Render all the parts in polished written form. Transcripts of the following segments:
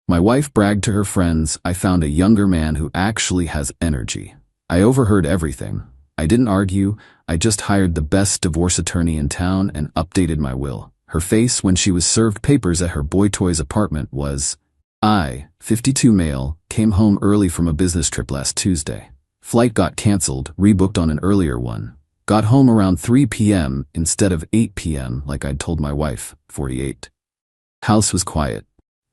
My wife bragged to her friends, "I found a younger man who actually has energy." I overheard everything. I didn't argue, I just hired the best divorce attorney in town and updated my will. Her face when she was served papers at her boy toy's apartment was, I, 52 male, came home early from a business trip last Tuesday. Flight got canceled, rebooked on an earlier one. Got home around 3 p.m. instead of 8 p.m. like I'd told my wife, 48. House was quiet.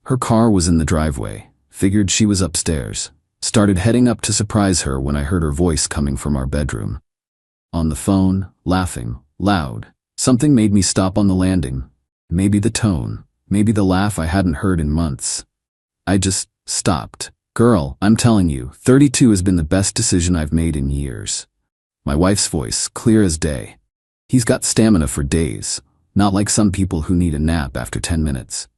Her car was in the driveway. Figured she was upstairs. Started heading up to surprise her when I heard her voice coming from our bedroom. On the phone, laughing, loud. Something made me stop on the landing. Maybe the tone. Maybe the laugh I hadn't heard in months. I just stopped. "Girl, I'm telling you, 32 has been the best decision I've made in years." My wife's voice, clear as day. "He's got stamina for days. Not like some people who need a nap after 10 minutes.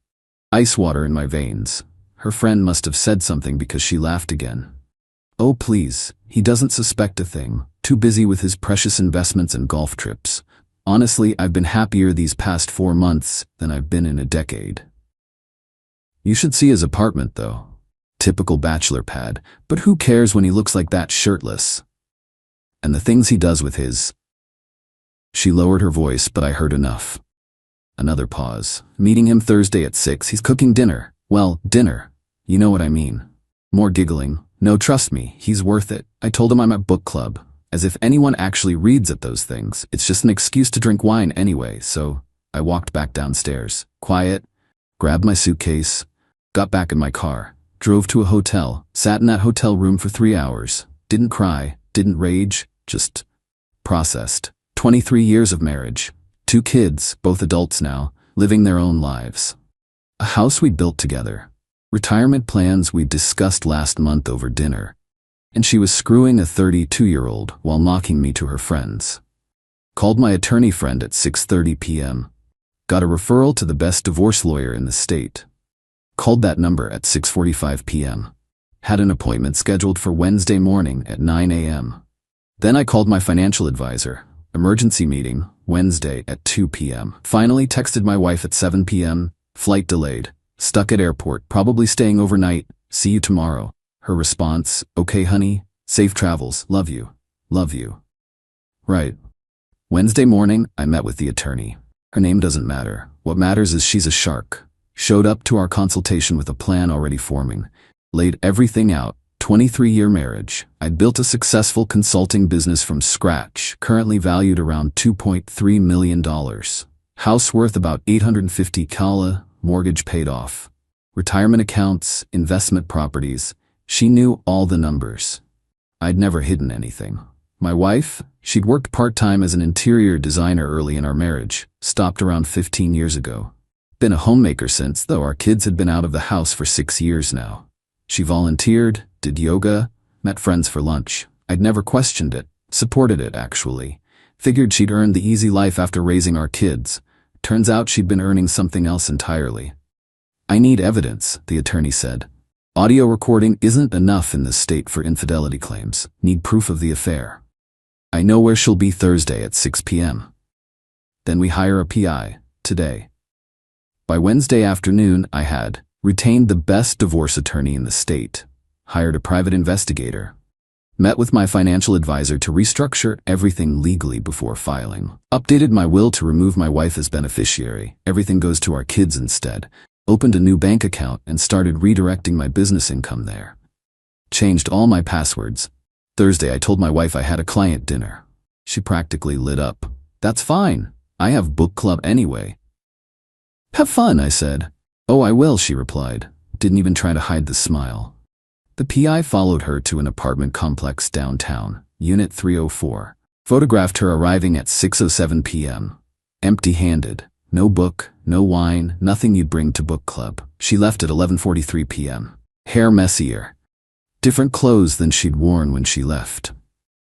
Ice water in my veins." Her friend must have said something because she laughed again. "Oh please, he doesn't suspect a thing. Too busy with his precious investments and golf trips. Honestly, I've been happier these past 4 months than I've been in a decade." You should see his apartment though. Typical bachelor pad, but who cares when he looks like that shirtless? And the things he does with his... She lowered her voice, but I heard enough. Another pause. "Meeting him Thursday at 6. He's cooking dinner. Well, dinner. You know what I mean." More giggling. "No, trust me, he's worth it. I told him I'm at book club." As if anyone actually reads at those things. It's just an excuse to drink wine anyway, so I walked back downstairs. Quiet. Grabbed my suitcase. Got back in my car. Drove to a hotel. Sat in that hotel room for 3 hours. Didn't cry. Didn't rage. Just processed. 23 years of marriage. 2 kids, both adults now, living their own lives. A house we built together. Retirement plans we discussed last month over dinner. And she was screwing a 32-year-old while mocking me to her friends. Called my attorney friend at 6:30 p.m. Got a referral to the best divorce lawyer in the state. Called that number at 6:45 p.m. Had an appointment scheduled for Wednesday morning at 9 a.m. Then I called my financial advisor. Emergency meeting, Wednesday at 2 p.m. Finally texted my wife at 7 p.m. Flight delayed. Stuck at airport, probably staying overnight. See you tomorrow. Her response, "Okay honey, safe travels, love you. Love you." Right. Wednesday morning, I met with the attorney. Her name doesn't matter. What matters is she's a shark. Showed up to our consultation with a plan already forming. Laid everything out. 23-year marriage. I'd built a successful consulting business from scratch, currently valued around $2.3 million. House worth about $850K, mortgage paid off. Retirement accounts, investment properties. She knew all the numbers. I'd never hidden anything. My wife, she'd worked part-time as an interior designer early in our marriage, stopped around 15 years ago. Been a homemaker since, though our kids had been out of the house for 6 years now. She volunteered, did yoga, met friends for lunch. I'd never questioned it, supported it actually. Figured she'd earned the easy life after raising our kids. Turns out she'd been earning something else entirely. "I need evidence," the attorney said. "Audio recording isn't enough in this state for infidelity claims. Need proof of the affair. I know where she'll be Thursday at 6 p.m. Then we hire a PI, today." By Wednesday afternoon, I had retained the best divorce attorney in the state, hired a private investigator, met with my financial advisor to restructure everything legally before filing, updated my will to remove my wife as beneficiary, everything goes to our kids instead, opened a new bank account and started redirecting my business income there. Changed all my passwords. Thursday I told my wife I had a client dinner. She practically lit up. "That's fine. I have book club anyway." "Have fun," I said. "Oh, I will," she replied. Didn't even try to hide the smile. The PI followed her to an apartment complex downtown, Unit 304. Photographed her arriving at 6:07 p.m. Empty-handed. No book, no wine, nothing you'd bring to book club. She left at 11:43 p.m. Hair messier. Different clothes than she'd worn when she left.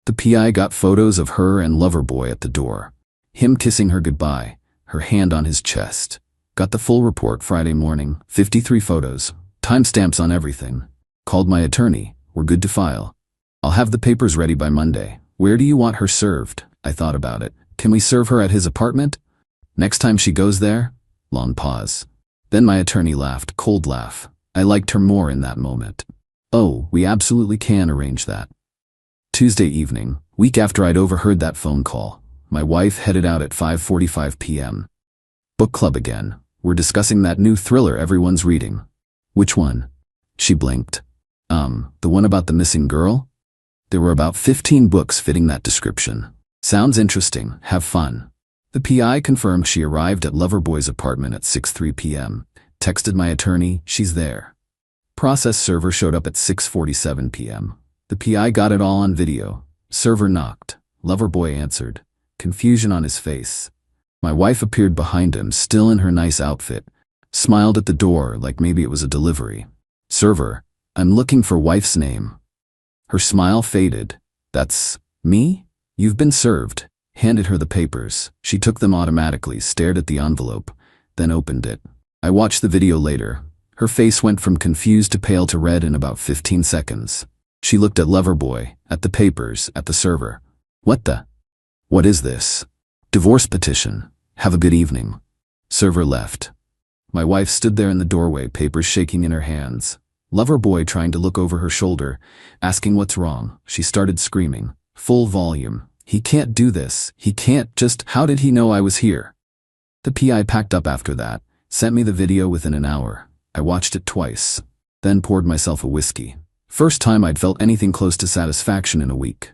The PI got photos of her and lover boy at the door. Him kissing her goodbye, her hand on his chest. Got the full report Friday morning, 53 photos, timestamps on everything. Called my attorney, we're good to file. I'll have the papers ready by Monday. Where do you want her served? I thought about it. Can we serve her at his apartment? Next time she goes there? Long pause. Then my attorney laughed, cold laugh. I liked her more in that moment. Oh, we absolutely can arrange that. Tuesday evening, week after I'd overheard that phone call, my wife headed out at 5:45 p.m. Book club again. We're discussing that new thriller everyone's reading. Which one? She blinked. The one about the missing girl? There were about 15 books fitting that description. Sounds interesting. Have fun. The PI confirmed she arrived at Loverboy's apartment at 6:03 p.m. Texted my attorney, she's there. Process server showed up at 6:47 p.m. The PI got it all on video. Server knocked. Loverboy answered. Confusion on his face. My wife appeared behind him, still in her nice outfit. Smiled at the door like maybe it was a delivery. Server, I'm looking for wife's name. Her smile faded. That's me? You've been served. Handed her the papers. She took them automatically, stared at the envelope, then opened it. I watched the video later. Her face went from confused to pale to red in about 15 seconds. She looked at Loverboy, at the papers, at the server. What is this? Divorce petition. Have a good evening. Server left. My wife stood there in the doorway, papers shaking in her hands. Loverboy trying to look over her shoulder, asking what's wrong. She started screaming. Full volume. He can't do this. He can't just. How did he know I was here? The PI packed up after that, sent me the video within an hour. I watched it twice, then poured myself a whiskey. First time I'd felt anything close to satisfaction in a week.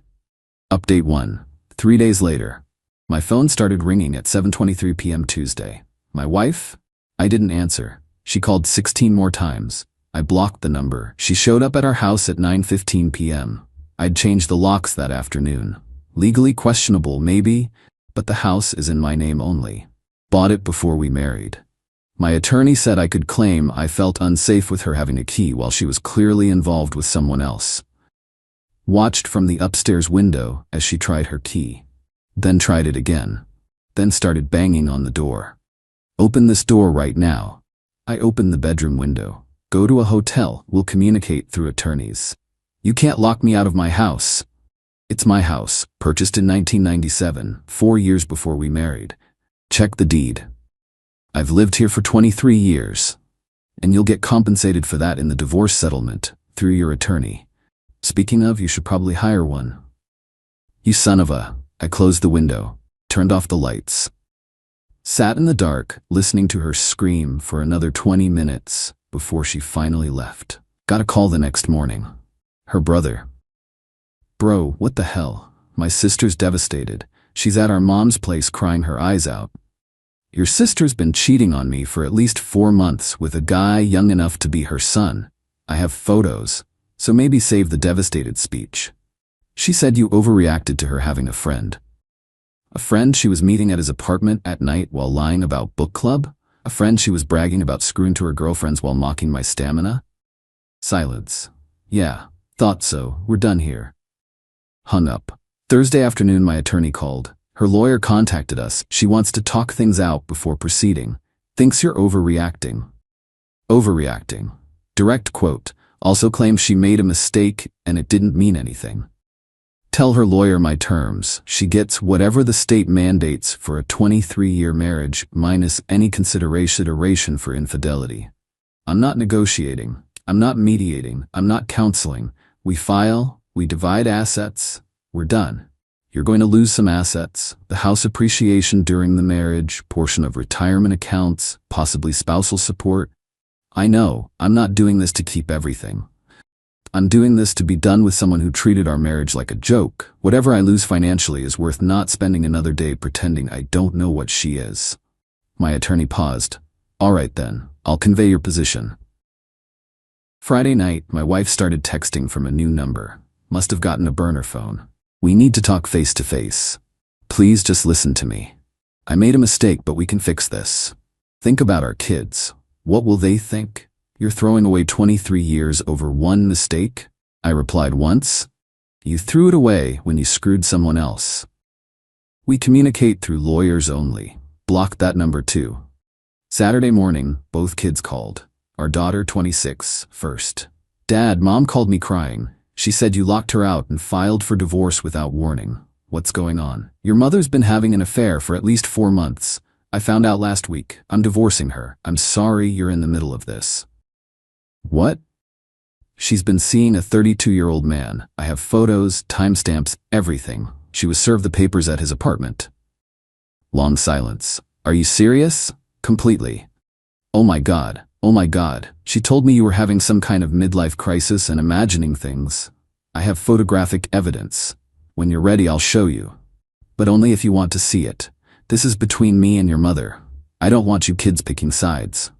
Update 1. 3 days later. My phone started ringing at 7:23 p.m. Tuesday. My wife? I didn't answer. She called 16 more times. I blocked the number. She showed up at our house at 9:15 p.m. I'd changed the locks that afternoon. Legally questionable, maybe, but the house is in my name only. Bought it before we married. My attorney said I could claim I felt unsafe with her having a key while she was clearly involved with someone else. Watched from the upstairs window as she tried her key. Then tried it again. Then started banging on the door. Open this door right now. I opened the bedroom window. Go to a hotel, we'll communicate through attorneys. You can't lock me out of my house. It's my house, purchased in 1997, 4 years before we married. Check the deed. I've lived here for 23 years. And you'll get compensated for that in the divorce settlement, through your attorney. Speaking of, you should probably hire one. You son of a... I closed the window, turned off the lights. Sat in the dark, listening to her scream for another 20 minutes before she finally left. Got a call the next morning. Her brother. Bro, what the hell? My sister's devastated. She's at our mom's place crying her eyes out. Your sister's been cheating on me for at least 4 months with a guy young enough to be her son. I have photos, so maybe save the devastated speech. She said you overreacted to her having a friend. A friend she was meeting at his apartment at night while lying about book club? A friend she was bragging about screwing to her girlfriends while mocking my stamina? Silence. Yeah, thought so. We're done here. Hung up. Thursday afternoon my attorney called. Her lawyer contacted us. She wants to talk things out before proceeding. Thinks you're overreacting. Overreacting. Direct quote. Also claims she made a mistake and it didn't mean anything. Tell her lawyer my terms. She gets whatever the state mandates for a 23-year marriage minus any consideration for infidelity. I'm not negotiating. I'm not mediating. I'm not counseling. We file, we divide assets, we're done. You're going to lose some assets, the house appreciation during the marriage, portion of retirement accounts, possibly spousal support. I know, I'm not doing this to keep everything. I'm doing this to be done with someone who treated our marriage like a joke. Whatever I lose financially is worth not spending another day pretending I don't know what she is. My attorney paused. All right then, I'll convey your position. Friday night, my wife started texting from a new number. Must have gotten a burner phone. We need to talk face to face. Please just listen to me. I made a mistake, but we can fix this. Think about our kids. What will they think? You're throwing away 23 years over one mistake? I replied once. You threw it away when you screwed someone else. We communicate through lawyers only. Blocked that number too. Saturday morning, both kids called. Our daughter, 26, first. Dad, Mom called me crying. She said you locked her out and filed for divorce without warning. What's going on? Your mother's been having an affair for at least 4 months. I found out last week. I'm divorcing her. I'm sorry you're in the middle of this. What? She's been seeing a 32-year-old man. I have photos, timestamps, everything. She was served the papers at his apartment. Long silence. Are you serious? Completely. Oh my God. Oh my God. She told me you were having some kind of midlife crisis and imagining things. I have photographic evidence. When you're ready, I'll show you. But only if you want to see it. This is between me and your mother. I don't want you kids picking sides.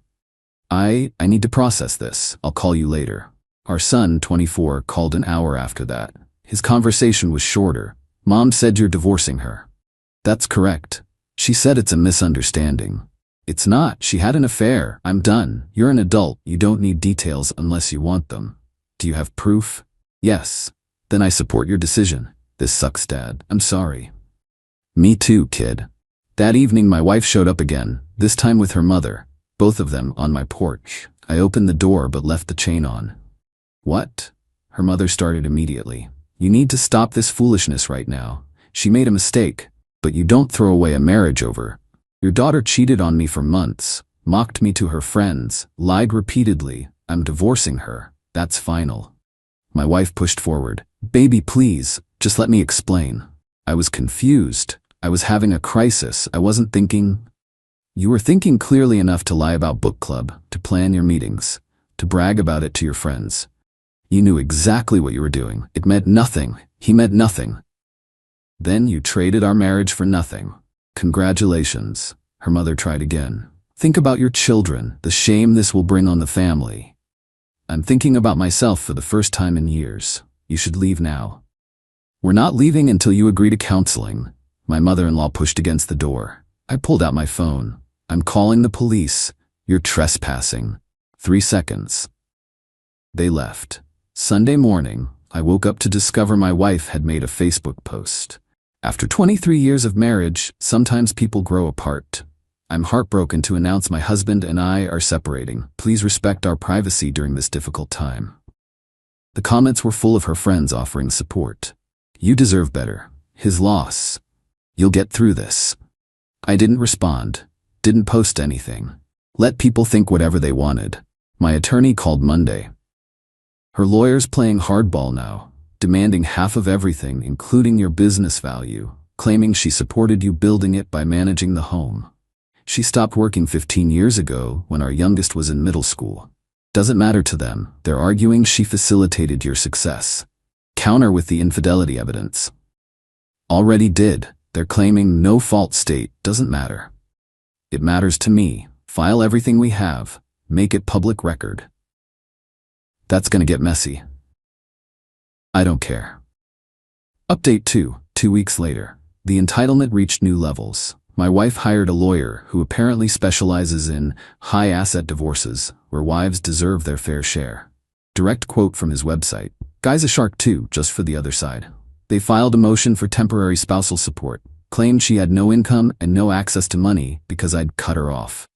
I need to process this. I'll call you later. Our son, 24, called an hour after that. His conversation was shorter. Mom said you're divorcing her. That's correct. She said it's a misunderstanding. It's not. She had an affair. I'm done. You're an adult. You don't need details unless you want them. Do you have proof? Yes. Then I support your decision. This sucks, Dad. I'm sorry. Me too, kid. That evening my wife showed up again, this time with her mother, both of them on my porch. I opened the door but left the chain on. What? Her mother started immediately. You need to stop this foolishness right now. She made a mistake, but you don't throw away a marriage over. Your daughter cheated on me for months, mocked me to her friends, lied repeatedly. I'm divorcing her. That's final. My wife pushed forward. Baby, please, just let me explain. I was confused. I was having a crisis. I wasn't thinking. You were thinking clearly enough to lie about book club, to plan your meetings, to brag about it to your friends. You knew exactly what you were doing. It meant nothing. He meant nothing. Then you traded our marriage for nothing. Congratulations. Her mother tried again. Think about your children, the shame this will bring on the family. I'm thinking about myself for the first time in years. You should leave now. We're not leaving until you agree to counseling. My mother-in-law pushed against the door. I pulled out my phone. I'm calling the police. You're trespassing. 3 seconds. They left. Sunday morning, I woke up to discover my wife had made a Facebook post. After 23 years of marriage, sometimes people grow apart. I'm heartbroken to announce my husband and I are separating. Please respect our privacy during this difficult time. The comments were full of her friends offering support. You deserve better. His loss. You'll get through this. I didn't respond. Didn't post anything. Let people think whatever they wanted. My attorney called Monday. Her lawyer's playing hardball now, demanding half of everything, including your business value, claiming she supported you building it by managing the home. She stopped working 15 years ago when our youngest was in middle school. Doesn't matter to them. They're arguing she facilitated your success. Counter with the infidelity evidence. Already did. They're claiming no fault state. Doesn't matter. It matters to me. File everything we have. Make it public record. That's gonna get messy. I don't care. Update 2. 2 weeks later. The entitlement reached new levels. My wife hired a lawyer who apparently specializes in high-asset divorces, where wives deserve their fair share. Direct quote from his website. Guy's a shark too, just for the other side. They filed a motion for temporary spousal support, claimed she had no income and no access to money because I'd cut her off.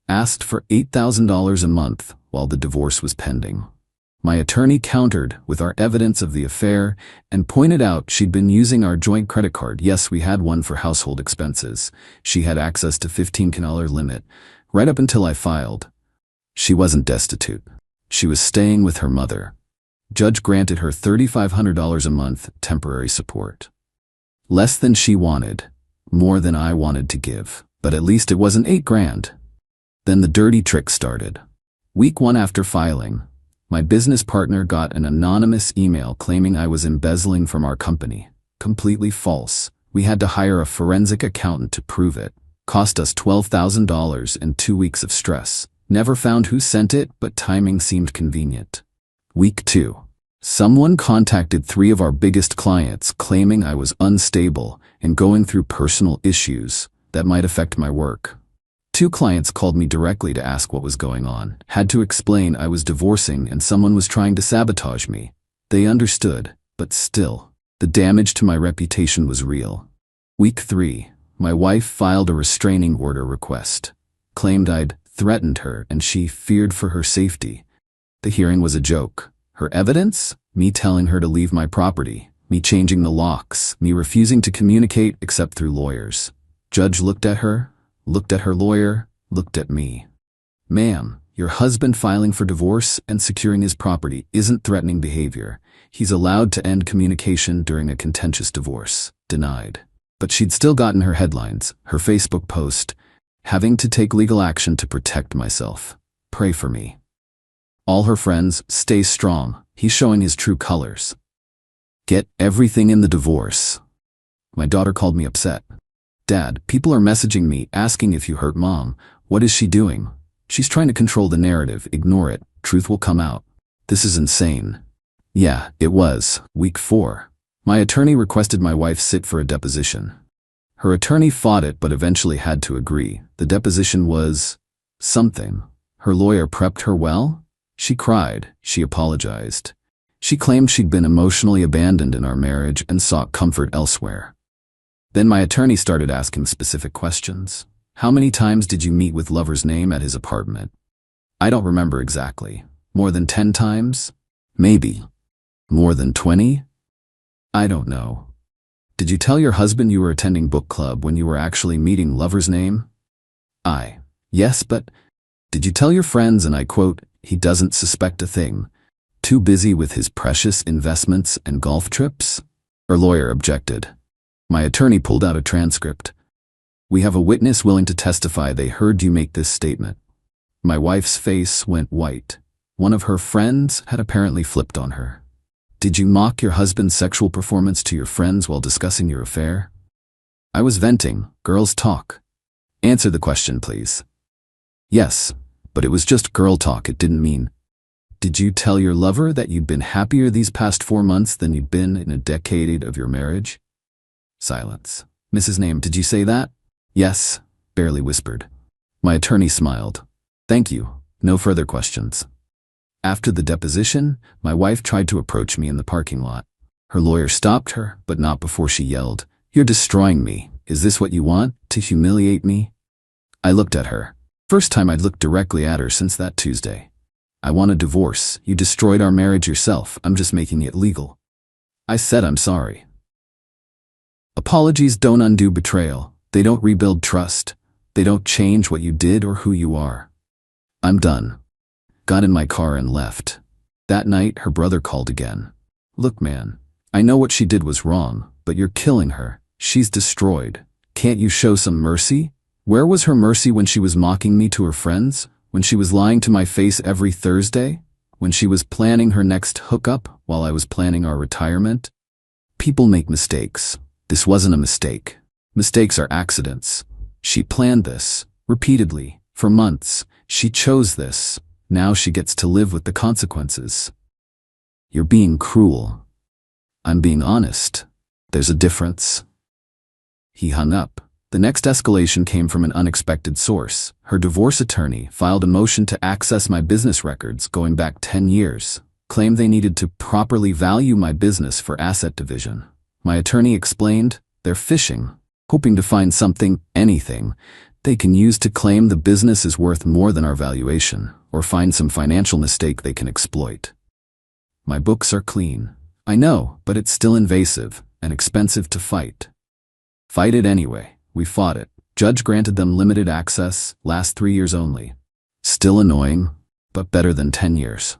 Asked for $8,000 a month while the divorce was pending. My attorney countered with our evidence of the affair and pointed out she'd been using our joint credit card. Yes, we had one for household expenses. She had access to $15,000 limit, right up until I filed. She wasn't destitute. She was staying with her mother. Judge granted her $3,500 a month temporary support. Less than she wanted, more than I wanted to give, but at least it wasn't $8,000. Then the dirty trick started. Week 1 after filing, my business partner got an anonymous email claiming I was embezzling from our company. Completely false. We had to hire a forensic accountant to prove it. Cost us $12,000 and 2 weeks of stress. Never found who sent it, but timing seemed convenient. Week 2. Someone contacted 3 of our biggest clients claiming I was unstable and going through personal issues that might affect my work. 2 clients called me directly to ask what was going on. Had to explain I was divorcing and someone was trying to sabotage me. They understood, but still, the damage to my reputation was real. Week 3. My wife filed a restraining order request. Claimed I'd threatened her and she feared for her safety. The hearing was a joke. Her evidence? Me telling her to leave my property. Me changing the locks. Me refusing to communicate except through lawyers. Judge looked at her, looked at her lawyer, looked at me. Ma'am, Your husband filing for divorce and securing his property isn't threatening behavior. He's allowed to end communication during a contentious divorce. Denied. But she'd still gotten her headlines, her Facebook post, having to take legal action to protect myself. Pray for me. All her friends, stay strong. He's showing his true colors. Get everything in the divorce. My daughter called me upset. Dad, people are messaging me asking if you hurt Mom. What is she doing? She's trying to control the narrative. Ignore it. Truth will come out. This is insane. Yeah, it was. Week 4. My attorney requested my wife sit for a deposition. Her attorney fought it but eventually had to agree. The deposition was something. Her lawyer prepped her well. She cried. She apologized. She claimed she'd been emotionally abandoned in our marriage and sought comfort elsewhere. Then my attorney started asking specific questions. How many times did you meet with lover's name at his apartment? I don't remember exactly. More than 10 times? Maybe. More than 20? I don't know. Did you tell your husband you were attending book club when you were actually meeting lover's name? Yes, but did you tell your friends, and I quote, he doesn't suspect a thing, too busy with his precious investments and golf trips? Her lawyer objected. My attorney pulled out a transcript. We have a witness willing to testify they heard you make this statement. My wife's face went white. One of her friends had apparently flipped on her. Did you mock your husband's sexual performance to your friends while discussing your affair? I was venting. Girls talk. Answer the question, please. Yes, but it was just girl talk. It didn't mean. Did you tell your lover that you'd been happier these past 4 months than you'd been in a decade of your marriage? Silence. Mrs. Name, did you say that? Yes, barely whispered. My attorney smiled. Thank you. No further questions. After the deposition, my wife tried to approach me in the parking lot. Her lawyer stopped her, but not before she yelled, "You're destroying me. Is this what you want, to humiliate me?" I looked at her. First time I'd looked directly at her since that Tuesday. I want a divorce. You destroyed our marriage yourself. I'm just making it legal. I said I'm sorry. Apologies don't undo betrayal. They don't rebuild trust. They don't change what you did or who you are. I'm done. Got in my car and left. That night, her brother called again. Look, man, I know what she did was wrong, but you're killing her. She's destroyed. Can't you show some mercy? Where was her mercy when she was mocking me to her friends? When she was lying to my face every Thursday? When she was planning her next hookup while I was planning our retirement? People make mistakes. This wasn't a mistake. Mistakes are accidents. She planned this, repeatedly, for months. She chose this. Now she gets to live with the consequences. You're being cruel. I'm being honest. There's a difference. He hung up. The next escalation came from an unexpected source. Her divorce attorney filed a motion to access my business records going back 10 years, claimed they needed to properly value my business for asset division. My attorney explained, they're fishing, hoping to find something, anything, they can use to claim the business is worth more than our valuation, or find some financial mistake they can exploit. My books are clean. I know, but it's still invasive and expensive to fight. Fight it anyway. We fought it. Judge granted them limited access, last 3 years only. Still annoying, but better than 10 years.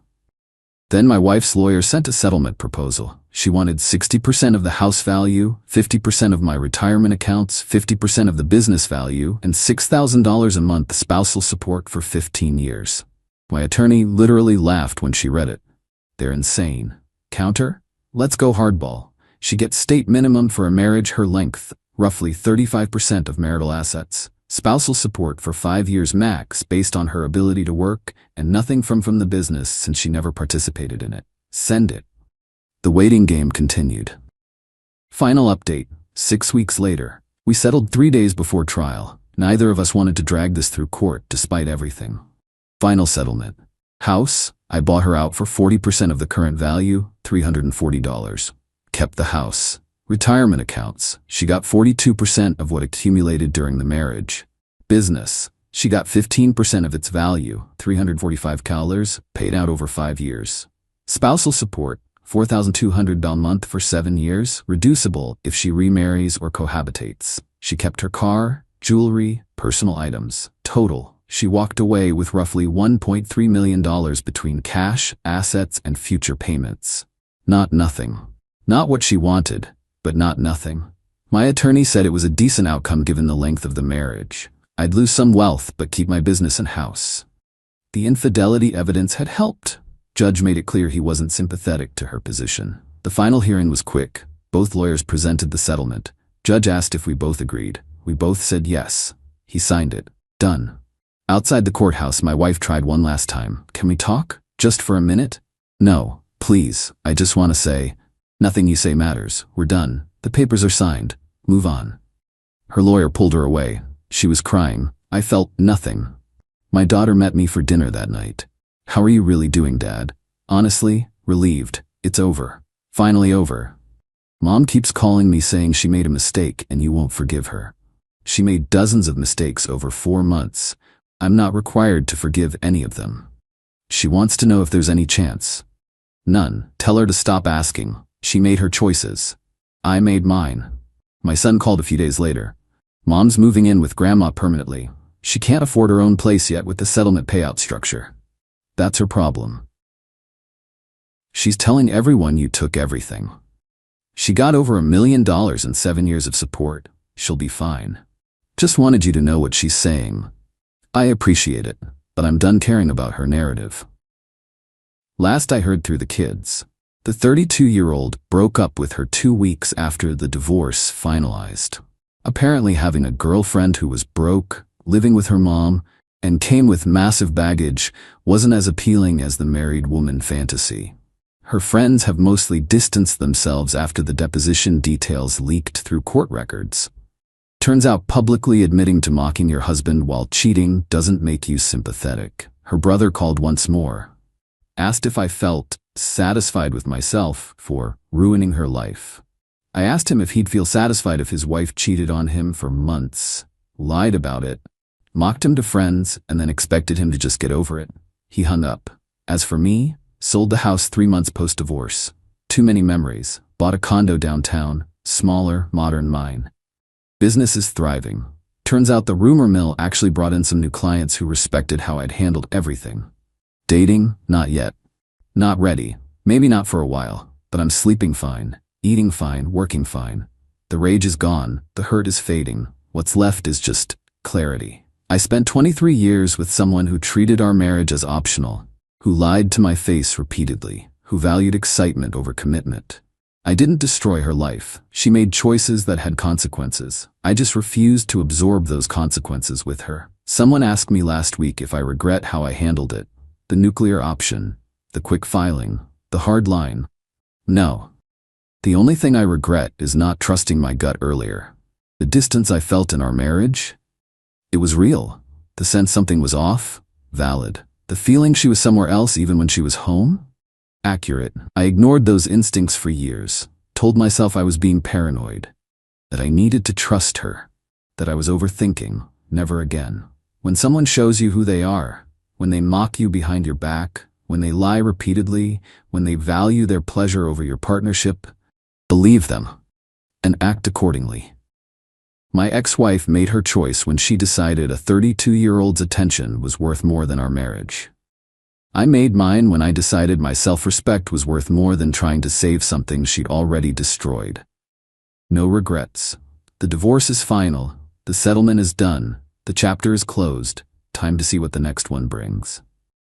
Then my wife's lawyer sent a settlement proposal. She wanted 60% of the house value, 50% of my retirement accounts, 50% of the business value, and $6,000 a month spousal support for 15 years. My attorney literally laughed when she read it. They're insane. Counter? Let's go hardball. She gets state minimum for a marriage her length, roughly 35% of marital assets, spousal support for 5 years max based on her ability to work, and nothing from the business since she never participated in it. Send it. The waiting game continued. Final update, 6 weeks later. We settled 3 days before trial. Neither of us wanted to drag this through court despite everything. Final settlement. House, I bought her out for 40% of the current value, $340. Kept the house. Retirement accounts, she got 42% of what accumulated during the marriage. Business, she got 15% of its value, $345, paid out over 5 years. Spousal support, $4,200 a month for 7 years, reducible if she remarries or cohabitates. She kept her car, jewelry, personal items. Total, She walked away with roughly $1.3 million between cash, assets, and future payments. Not nothing. Not what she wanted, but not nothing. My attorney said it was a decent outcome given the length of the marriage. I'd lose some wealth but keep my business and house. The infidelity evidence had helped. Judge made it clear he wasn't sympathetic to her position. The final hearing was quick. Both lawyers presented the settlement. Judge asked if we both agreed. We both said yes. He signed it. Done. Outside the courthouse, my wife tried one last time. Can we talk? Just for a minute? No, please. I just want to say, nothing you say matters. We're done. The papers are signed. Move on. Her lawyer pulled her away. She was crying. I felt nothing. My daughter met me for dinner that night. How are you really doing, Dad? Honestly, relieved. It's over. Finally over. Mom keeps calling me saying she made a mistake and you won't forgive her. She made dozens of mistakes over 4 months. I'm not required to forgive any of them. She wants to know if there's any chance. None. Tell her to stop asking. She made her choices. I made mine. My son called a few days later. Mom's moving in with Grandma permanently. She can't afford her own place yet with the settlement payout structure. That's her problem. She's telling everyone you took everything. She got over $1 million in 7 years of support. She'll be fine. Just wanted you to know what she's saying. I appreciate it, but I'm done caring about her narrative. Last I heard through the kids, the 32-year-old broke up with her 2 weeks after the divorce finalized. Apparently having a girlfriend who was broke, living with her mom, and came with massive baggage wasn't as appealing as the married woman fantasy. Her friends have mostly distanced themselves after the deposition details leaked through court records. Turns out publicly admitting to mocking your husband while cheating doesn't make you sympathetic. Her brother called once more. Asked if I felt satisfied with myself for ruining her life. I asked him if he'd feel satisfied if his wife cheated on him for months, lied about it, mocked him to friends, and then expected him to just get over it. He hung up. As for me, sold the house 3 months post-divorce. Too many memories. Bought a condo downtown, smaller, modern mine. Business is thriving. Turns out the rumor mill actually brought in some new clients who respected how I'd handled everything. Dating? Not yet. Not ready. Maybe not for a while, but I'm sleeping fine, eating fine, working fine. The rage is gone, the hurt is fading. What's left is just clarity. I spent 23 years with someone who treated our marriage as optional, who lied to my face repeatedly, who valued excitement over commitment. I didn't destroy her life. She made choices that had consequences. I just refused to absorb those consequences with her. Someone asked me last week if I regret how I handled it. The nuclear option, the quick filing, the hard line. No. The only thing I regret is not trusting my gut earlier. The distance I felt in our marriage? It was real. The sense something was off? Valid. The feeling she was somewhere else even when she was home? Accurate. I ignored those instincts for years, told myself I was being paranoid, that I needed to trust her, that I was overthinking. Never again. When someone shows you who they are, when they mock you behind your back, when they lie repeatedly, when they value their pleasure over your partnership, believe them and act accordingly. My ex-wife made her choice when she decided a 32-year-old's attention was worth more than our marriage. I made mine when I decided my self-respect was worth more than trying to save something she'd already destroyed. No regrets. The divorce is final. The settlement is done. The chapter is closed. Time to see what the next one brings.